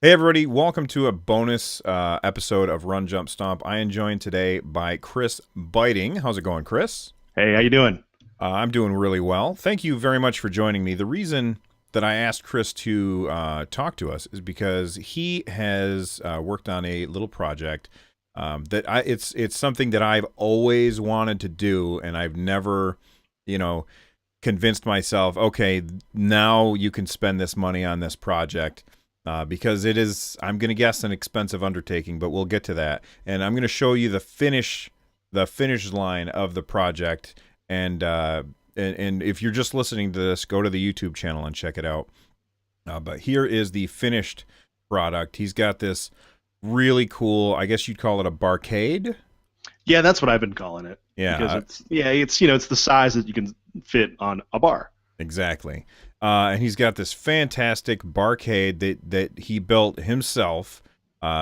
Hey everybody, welcome to a bonus episode of Run Jump Stomp. I am joined today by Chris Beiting. How's it going, Chris? Hey, how you doing? I'm doing really well. Thank you very much for joining me. The reason that I asked Chris to talk to us is because he has worked on a little project it's something that I've always wanted to do, and I've never, you know, convinced myself, okay, now you can spend this money on this project. Because it is, I'm going to guess, an expensive undertaking, but we'll get to that. And I'm going to show you the finish line of the project. And if you're just listening to this, go to the YouTube channel and check it out. But here is the finished product. He's got this really cool, I guess you'd call it a barcade. Yeah, that's what I've been calling it because Yeah, it's the size that you can fit on a bar. exactly. And he's got this fantastic barcade that he built himself.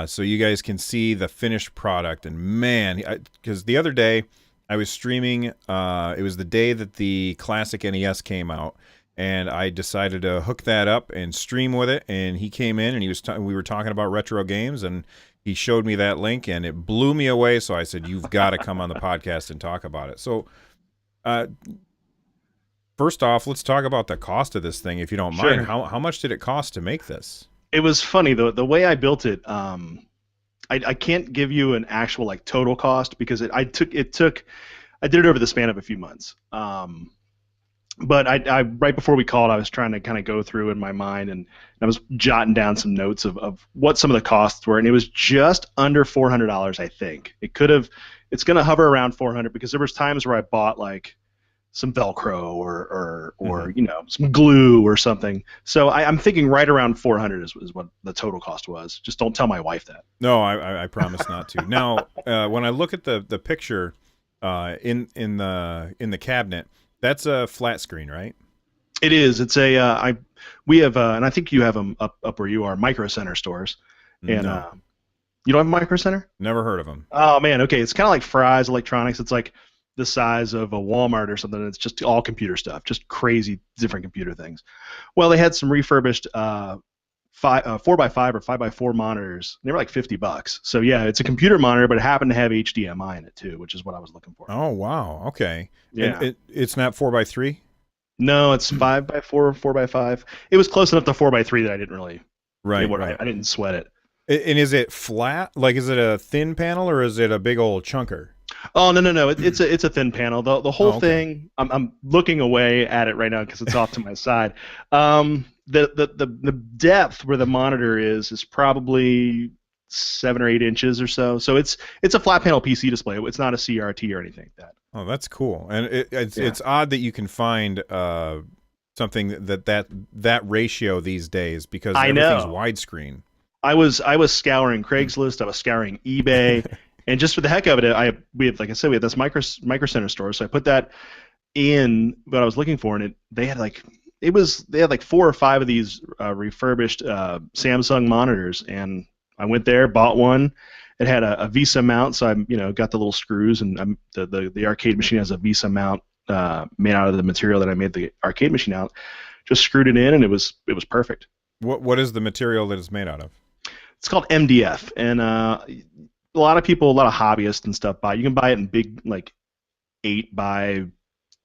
So you guys can see the finished product. And man, because the other day I was streaming, it was the day that the classic NES came out, and I decided to hook that up and stream with it. And he came in and we were talking about retro games, and he showed me that link, and it blew me away. So I said, "You've got to come on the podcast and talk about it." So. Uh, First off, let's talk about the cost of this thing, if you don't mind. Sure. How much did it cost to make this? It was funny the way I built it. I can't give you an actual like total cost because I did it over the span of a few months. But I right before we called, I was trying to kind of go through in my mind, and I was jotting down some notes of what some of the costs were, and it was just under $400. I think it's going to hover around 400 because there was times where I bought like some Velcro or Hmm. some glue or something. So I'm thinking right around 400 is what the total cost was. Just don't tell my wife that. No, I promise not to. Now, when I look at the picture in the cabinet, that's a flat screen, right? It is. It's a I we have and I think you have them up where you are, Micro Center stores, and No, you don't have a Micro Center? never heard of them. Oh man, okay. It's kind of like Fry's Electronics. It's like the size of a Walmart or something. It's just all computer stuff, just crazy different computer things. Well, they had some refurbished 4x5 or 5x4 monitors. They were like $50. So yeah, it's a computer monitor, but it happened to have HDMI in it too, which is what I was looking for. Oh wow, okay. And Yeah. it's not 4x3, No, it's 5x4 or 4x5. It was close enough to 4x3 that I didn't really. right? Right. I didn't sweat it. And is it flat? Like, is it a thin panel or is it a big old chunker? Oh no, no, no! It's a thin panel. The whole Oh, okay. thing. I'm looking away at it right now because it's off to my side. The depth where the monitor is probably 7 or 8 inches or so. So it's a flat panel PC display. It's not a CRT or anything like that. Oh, that's cool. And Yeah, it's odd that you can find something that ratio these days because I everything's know. widescreen. I was scouring Craigslist. I was scouring eBay, and just for the heck of it, we had like I said we had this micro center store. So I put that in what I was looking for, and they had like four or five of these refurbished Samsung monitors, and I went there, bought one. It had a VESA mount, so I got the little screws, and the arcade machine has a VESA mount made out of the material that I made the arcade machine out. Just screwed it in, and it was perfect. What is the material that it's made out of? It's called MDF, and a lot of people, a lot of hobbyists and stuff buy. You can buy it in big like 8 by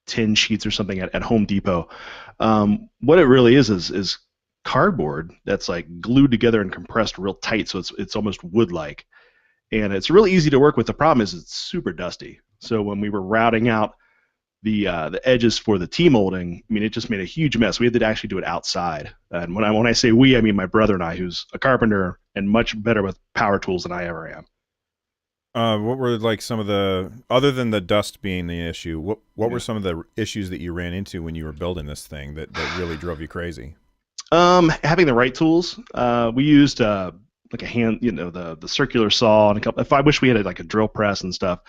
10 sheets or something at Home Depot. What it really is cardboard that's like glued together and compressed real tight, so it's almost wood-like, and it's really easy to work with. The problem is it's super dusty. So when we were routing out the edges for the T molding, I mean, it just made a huge mess. We had to actually do it outside. And when I say we, I mean my brother and I, who's a carpenter and much better with power tools than I ever am. What were like some of the, other than the dust being the issue? What were Yeah. some of the issues that you ran into when you were building this thing that really drove you crazy? Having the right tools. We used like a hand, the circular saw and a couple. If I wish we had like a drill press and stuff.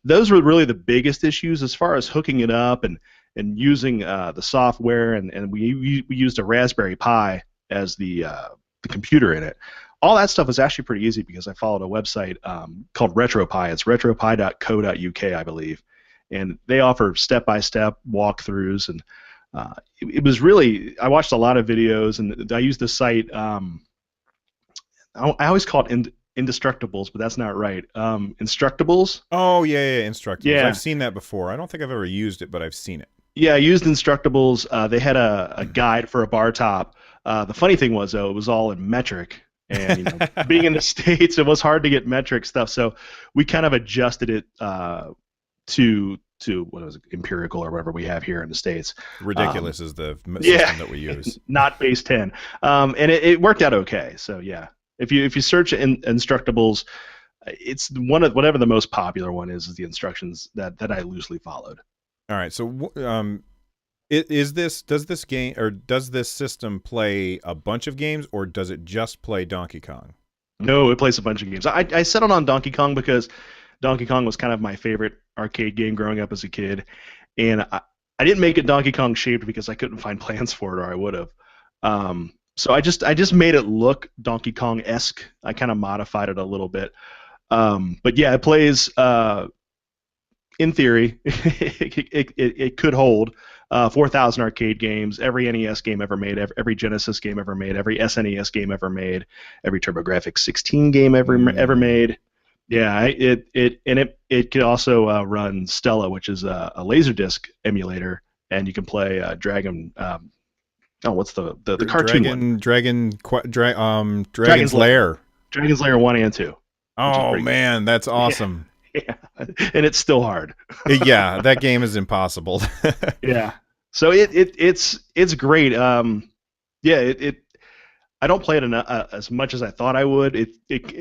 Those were really the biggest issues as far as hooking it up and using the software, and we used a Raspberry Pi as the computer in it. All that stuff was actually pretty easy because I followed a website called RetroPie. It's retropie.co.uk, I believe, and they offer step-by-step walkthroughs. And it was really, I watched a lot of videos, and I used the site. I always call it indestructibles, but that's not right. Instructables. Oh yeah, yeah, Instructables. I've Yeah, seen that before. I don't think I've ever used it, but I've seen it. yeah. I used Instructables. They had a guide for a bar top. The funny thing was though, it was all in metric, and being in the states, it was hard to get metric stuff. So we kind of adjusted it to what was it, empirical or whatever we have here in the states. Um, Ridiculous is the yeah, system that we use. not base 10, and it worked out okay. So yeah, if you search Instructables, it's one of whatever the most popular one is the instructions that I loosely followed. All right. So, does this game or does this system play a bunch of games, or does it just play Donkey Kong? No, it plays a bunch of games. I settled on Donkey Kong because Donkey Kong was kind of my favorite arcade game growing up as a kid, and I didn't make it Donkey Kong shaped because I couldn't find plans for it, or I would have. So I just made it look Donkey Kong esque. I kind of modified it a little bit. But yeah, it plays. In theory, it could hold 4,000 arcade games, every NES game ever made, every Genesis game ever made, every SNES game ever made, every TurboGrafx 16 game ever Mm. made. Yeah, it could also run Stella, which is a Laserdisc emulator, and you can play Dragon. Oh, what's the cartoon one? Dragon's Dragon's Lair. Lair. Dragon's Lair 1 and 2, which is Oh pretty good. man, that's Yeah, awesome. yeah, and it's still hard. Yeah, that game is impossible. Yeah. So it's great. Yeah, I don't play it as much as I thought I would.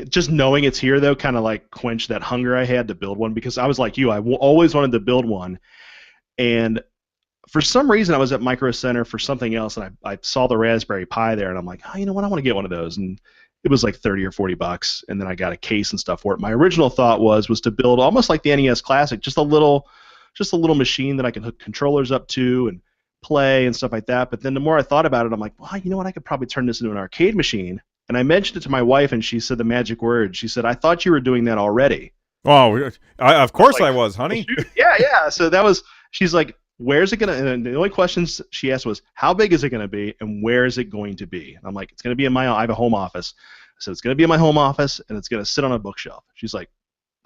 Just knowing it's here though kind of like quenched that hunger I had to build one because I was like you, always wanted to build one, and for some reason I was at Micro Center for something else, and I saw the Raspberry Pi there, and I'm like, oh, you know what, I want to get one of those, and it was like 30 or 40 bucks, and then I got a case and stuff for it. My original thought was to build almost like the NES Classic, just a little machine that I can hook controllers up to and play and stuff like that. But then the more I thought about it, I'm like, well, you know what? I could probably turn this into an arcade machine. And I mentioned it to my wife, and she said the magic word. She said, I thought you were doing that already. Oh, of I was course like, I was, well, honey. shoot. Yeah, yeah. So she's like, where's it going to, and the only questions she asked was, how big is it going to be, and where is it going to be? And I'm like, it's going to be I have a home office. So it's going to be in my home office, and it's going to sit on a bookshelf. She's like,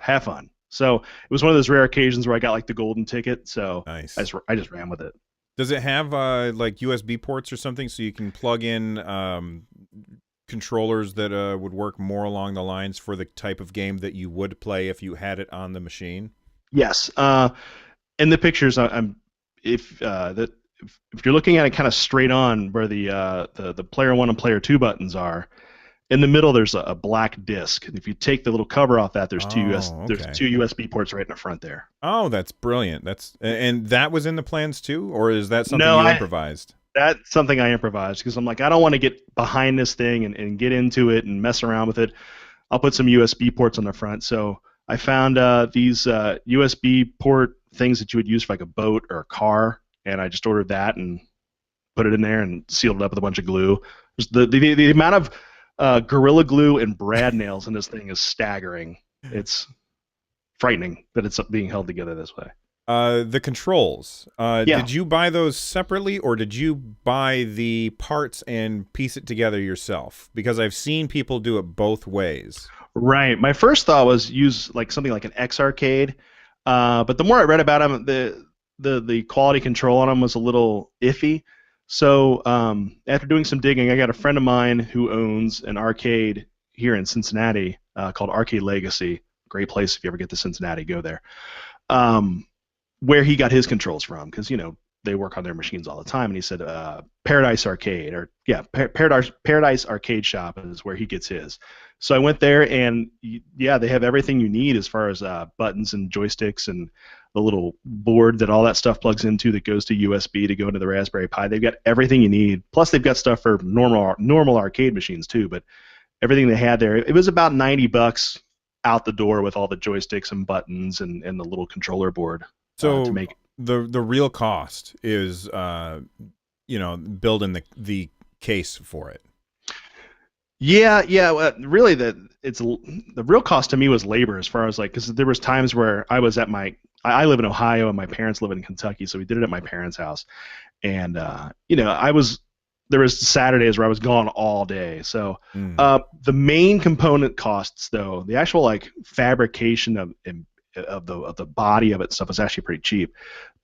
have fun. So it was one of those rare occasions where I got like the golden ticket. So I Nice. just, I just ran with it. Does it have like USB ports or something so you can plug in controllers that would work more along the lines for the type of game that you would play if you had it on the machine? Yes. In the pictures, I'm if if you're looking at it kind of straight on where the player one and player two buttons are, in the middle there's a black disc. And if you take the little cover off that, Oh, there's okay. two USB ports right in the front there. Oh, that's brilliant. And that was in the plans too, or is that something No, you improvised? that's something I improvised because I'm like I don't want to get behind this thing and get into it and mess around with it. I'll put some USB ports on the front. So I found these USB port things that you would use for like a boat or a car, and I just ordered that and put it in there and sealed it up with a bunch of glue. The amount of Gorilla Glue and brad nails in this thing is staggering. It's frightening that it's being held together this way. The controls. Yeah, Did you buy those separately, or did you buy the parts and piece it together yourself? Because I've seen people do it both ways. right. My first thought was use like something like an X Arcade, but the more I read about them, the quality control on them was a little iffy. So after doing some digging, I got a friend of mine who owns an arcade here in Cincinnati called Arcade Legacy. Great place if you ever get to Cincinnati, go there. Um, where he got his controls from, because they work on their machines all the time. And he said Paradise Arcade, or yeah, Paradise Arcade Shop is where he gets his. So I went there, and yeah, they have everything you need as far as buttons and joysticks and the little board that all that stuff plugs into that goes to USB to go into the Raspberry Pi. They've got everything you need. Plus, they've got stuff for normal arcade machines too. But everything they had there, it was about $90 out the door with all the joysticks and buttons and the little controller board to So make it. the real cost is building the case for it. Yeah, yeah. Well, really, the real cost to me was labor, as far as like, because there was times where I was at I live in Ohio and my parents live in Kentucky, so we did it at my parents' house, and I was there was Saturdays where I was gone all day. So Mm. the main component costs, though, the actual like fabrication of the body of it and stuff was actually pretty cheap.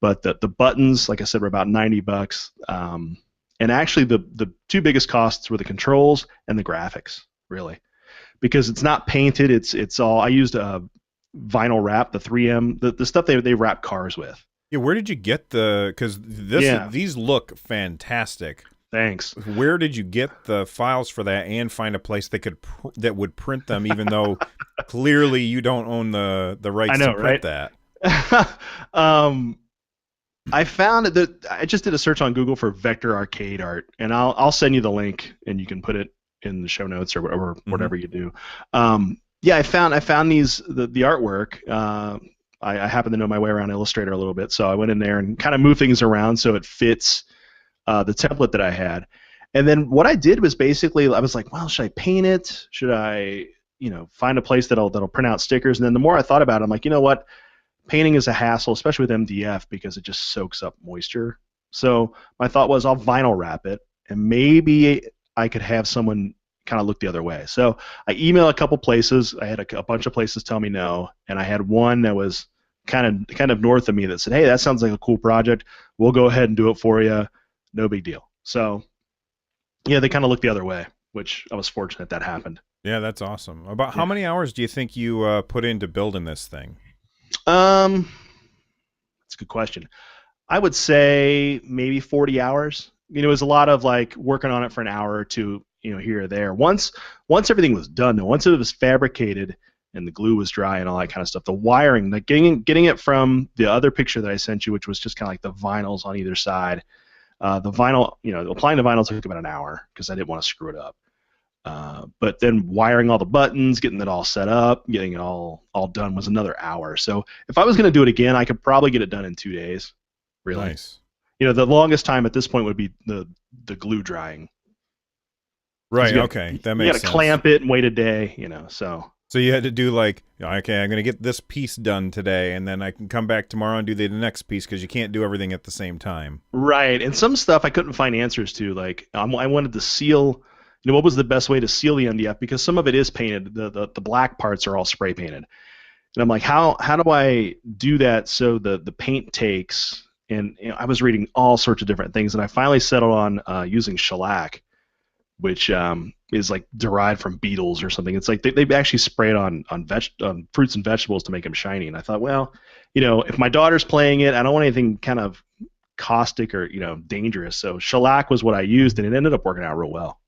But the buttons, like I said, were about $90. And actually, the two biggest costs were the controls and the graphics, really, because it's not painted. It's all I used vinyl wrap, the 3M, the stuff they wrap cars with. Yeah, where did you get because Yeah, these look fantastic. thanks. Where did you get the files for that and find a place that would print them, even though clearly you don't own the I rights to know, print right? that? I found that I just did a search on Google for vector arcade art, and I'll send you the link, and you can put it in the show notes or Hmm. whatever you do. Yeah, I found the artwork. I happen to know my way around Illustrator a little bit, so I went in there and kind of moved things around so it fits the template that I had. And then what I did was basically I was like, well, should I paint it? Should I, find a place that'll print out stickers? And then the more I thought about it, I'm like, you know what? Painting is a hassle, especially with MDF because it just soaks up moisture. So my thought was I'll vinyl wrap it, and maybe I could have someone kind of look the other way. So I emailed a couple places. I had a bunch of places tell me no, and I had one that was kind of north of me that said, "Hey, that sounds like a cool project. We'll go ahead and do it for you. No big deal." So yeah, they kind of looked the other way, which I was fortunate that happened. Yeah, that's awesome. About how Yeah. many hours do you think you put into building this thing? Um, that's a good question. I would say maybe 40 hours. It was a lot of like working on it for an hour or two, here or there. Once everything was done, though, once it was fabricated and the glue was dry and all that kind of stuff, the wiring, like getting it from the other picture that I sent you, which was just kind of like the vinyls on either side. The vinyl, applying the vinyl took about an hour because I didn't want to screw it up. But then wiring all the buttons, getting it all set up, getting it all done was another hour. So if I was going to do it again, I could probably get it done in 2 days. Really, Nice. the longest time at this point would be the glue drying because Right. Okay, that you got makes to sense. clamp it and wait a day. So So you had to do like, okay, I'm going to get this piece done today, and then I can come back tomorrow and do the next piece because you can't do everything at the same time. right, and some stuff I couldn't find answers to. Like I wanted to seal. What was the best way to seal the MDF because some of it is painted. The black parts are all spray painted. And I'm like, how do I do that so the paint takes? And I was reading all sorts of different things, and I finally settled on using shellac, which is like derived from beetles or something. It's like they actually spray it on fruits and vegetables to make them shiny. And I thought, well, if my daughter's playing it, I don't want anything kind of caustic or dangerous. So shellac was what I used, and it ended up working out real well.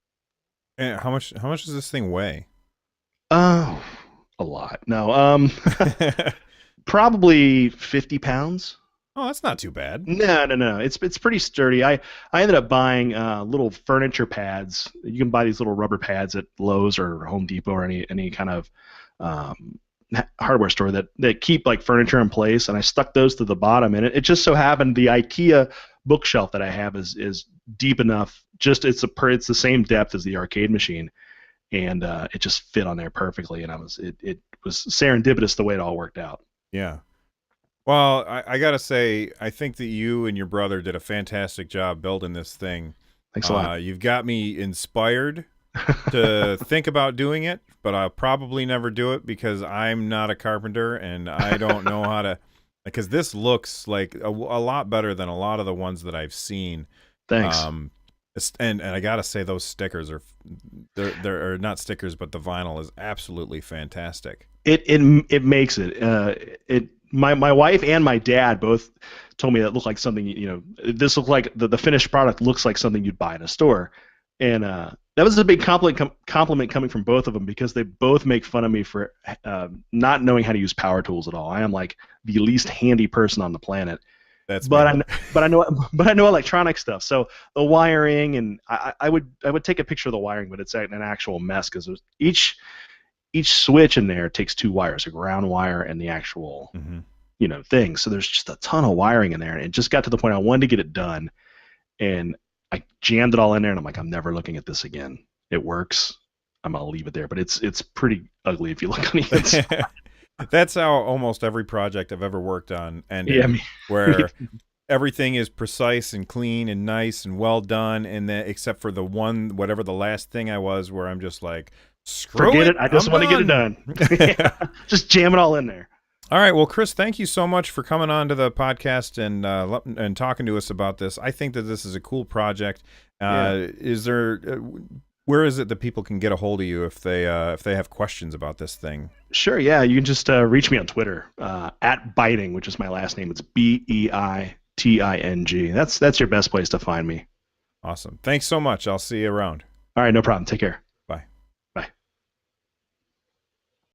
And how much does this thing weigh? Oh, a lot. No, Oh, probably 50 pounds. that's not too bad. No, no, no. It's pretty sturdy. I ended up buying little furniture pads. You can buy these little rubber pads at Lowe's or Home Depot or any kind of um, hardware store that keep like furniture in place. And I stuck those to the bottom, and it just so happened the IKEA bookshelf that I have is deep enough. Just it's the same depth as the arcade machine, and it just fit on there perfectly. And it was serendipitous the way it all worked out. Yeah. Well, I gotta say, I think that you and your brother did a fantastic job building this thing. Thanks a lot. You've got me inspired to think about doing it, but I'll probably never do it because I'm not a carpenter and I don't know how to. Because this looks like a lot better than a lot of the ones that I've seen. Thanks. Um, and I gotta say, those stickers they're not stickers, but the vinyl is absolutely fantastic. It makes it. My wife and my dad both told me that looked like something this looked like the finished product looks like something you'd buy in a store, and that was a big compliment coming from both of them because they both make fun of me for not knowing how to use power tools at all. I am like the least handy person on the planet, That's but me. I know electronic stuff. So the wiring and I would take a picture of the wiring, but it's an actual mess because each switch in there takes two wires, a ground wire and the actual Hmm. thing. So there's just a ton of wiring in there, and it just got to the point I wanted to get it done, and I jammed it all in there, and I'm like, I'm never looking at this again. It works. I'm gonna leave it there, but it's pretty ugly if you look on the inside. That's how almost every project I've ever worked on Yeah, ended, me where too. everything is precise and clean and nice and well done, and then except for the one, whatever the last thing I was, where I'm just like, screw Forget it, it. I just I'm want to get it done. Yeah, just jam it all in there. All right, well, Chris, thank you so much for coming on to the podcast and talking to us about this. I think that this is a cool project. Is there where is it that people can get a hold of you if they have questions about this thing? Sure, yeah. You can just reach me on Twitter at Beiting, which is my last name. It's Beiting. That's your best place to find me. Awesome. Thanks so much. I'll see you around. All right, no problem. Take care.